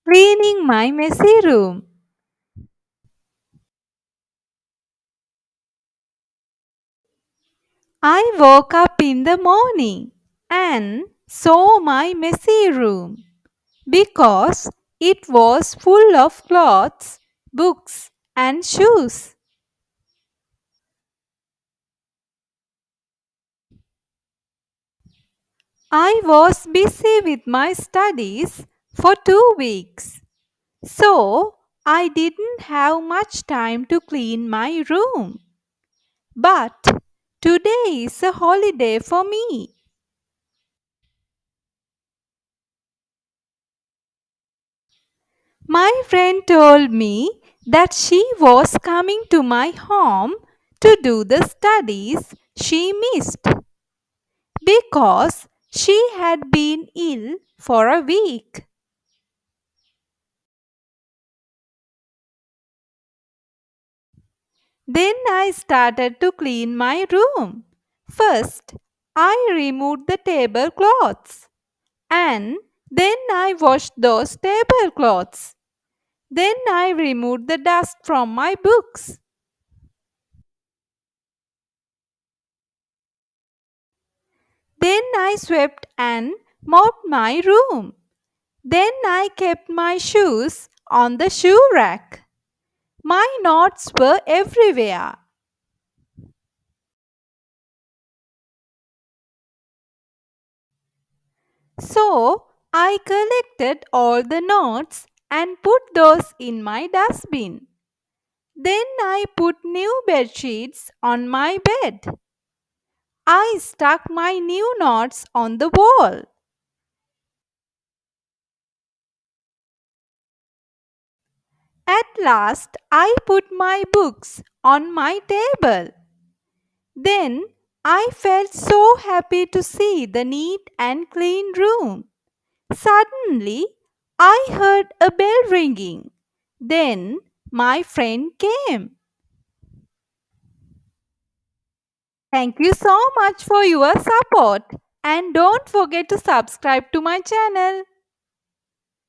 Cleaning my messy room. I woke up in the morning and saw my messy room because it was full of clothes, books, and shoes. I was busy with my studies for 2 weeks, so I didn't have much time to clean my room. But today is a holiday for me. My friend told me that she was coming to my home to do the studies she missed because she had been ill for a week. Then I started to clean my room. First, I removed the tablecloths and then I washed those tablecloths. Then I removed the dust from my books. Then I swept and mopped my room. Then I kept my shoes on the shoe rack. My notes were everywhere. So I collected all the notes and put those in my dustbin. Then I put new bed sheets on my bed. I stuck my new notes on the wall. At last, I put my books on my table. Then I felt so happy to see the neat and clean room. Suddenly, I heard a bell ringing. Then my friend came. Thank you so much for your support and don't forget to subscribe to my channel.